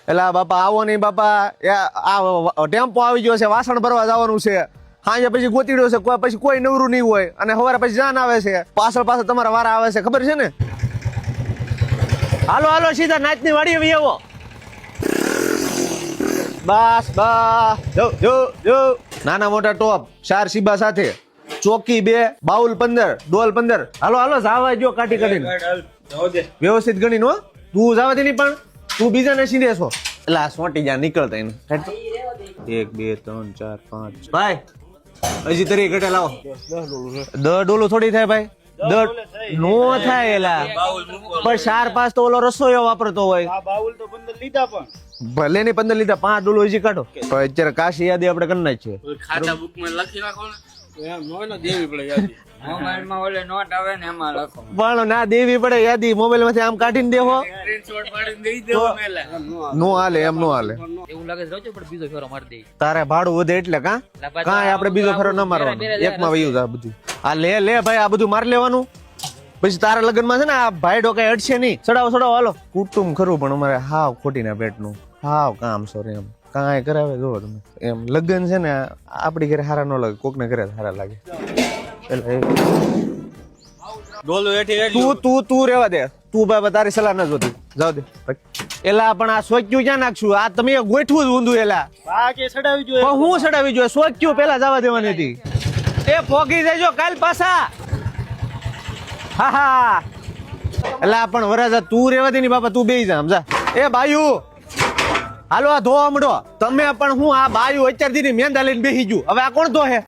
એલા બાપા આવો નહીં બાપા, આ ટેમ્પો આવી ગયો છે, વાસણ ભરવા જવાનું છે, સાંજે પછી ગોતીડ્યો છે, પછી કોઈ નવરું નહીં હોય, અને સવારે પછી જાન આવે છે, પાછળ તમારા વારા આવે છે, ખબર છે ને? હાલો હાલો સીધા નાચની વાડી આવી આવો. બસ બસ જો નાના મોટા ટોપ 4 સીબા સાથે, ચોકી 2, બાઉલ 15, ડોલ 15. હાલો હાલો જાવા જો કાઢી કાઢીને વ્યવસ્થિત ગણી નો. તું જાવા દે નહીં, પણ તું બીજાને સીધે છો. એટલે આ સોટી જા નીકળતા એને 1 2 3 4 5. ભાઈ હજી તરી ઘટે લાવો. 10 ડોલું થોડી થાય ભાઈ, 10 નો થાય. એલા પણ 4 5 તો ઓલો રસોઈયો વાપરતો હોય. આ બાઉલ તો 15 લીધા, પણ ભલે ની 15 લીધા, 5 ડોલું હજી કાઢો. પણ અત્યારે કાશી યાદી આપણે કરી નાખીએ. ખાતા બુક માં લખી નાખો ને, એમ નો દેવી પડે યાદી. મોબાઈલ માં ઓલે નોટ આવે ને એમાં લખો. પણ ના દેવી પડે યાદી, મોબાઈલ માંથી આમ કાઢીને દેવો. સ્ક્રીનશોટ પાડીને દઈ દેવો મેલા. નો હાલે, એમ નો હાલે. એવું લાગે છે રોજો પણ બીજો ફેરો મારી દે. તારે ભાડું વધે એટલે કાંઈ આપણે બીજો ફેરો ન મારવાનો, એકમાં વયું જાય બધું. આ લે ભાઈ, આ બધું મારી લેવાનું. પછી તારા લગ્નમાં છે ને આ ભાઈ ડોકાઈ અડશે નહીં. ચડાવો હાલો. કુટુંબ ખરું પણ અમારે હાવ ખોટીના પેટનું, હાવ કામ સોરી એમ કાંઈ કરાવે જોવો તમે. એમ લગ્ન છે ને આપડી ઘરે હારા ન લાગે, કોકને ઘરે હારા લાગે. એટલે ડોલો એઠી તું રેવા દે, તું બાબા તારી સલાહ ન જોતી, જાવ દે. એલા પણ આ સોચ્યું ક્યાં નાખશું? આ તમે ગોઠવું જ ઊંધું. એલા આ કે સડાવી જોઈએ, પણ હું સડાવી જોઈએ? સોચ્યું પેલા જવા દેવાની હતી. એ પોગી જજો કાલ પાછા. હા એલા પણ વરાજા તું રેવા દે ની બાપા, તું બેસી જા સમજા. એ બાયુ હાલો આ ધો હમણો. તમે પણ હું આ બાયુ અત્યારથી મેંદા લઈને બેસી ગયું, હવે આ કોણ ધો હે?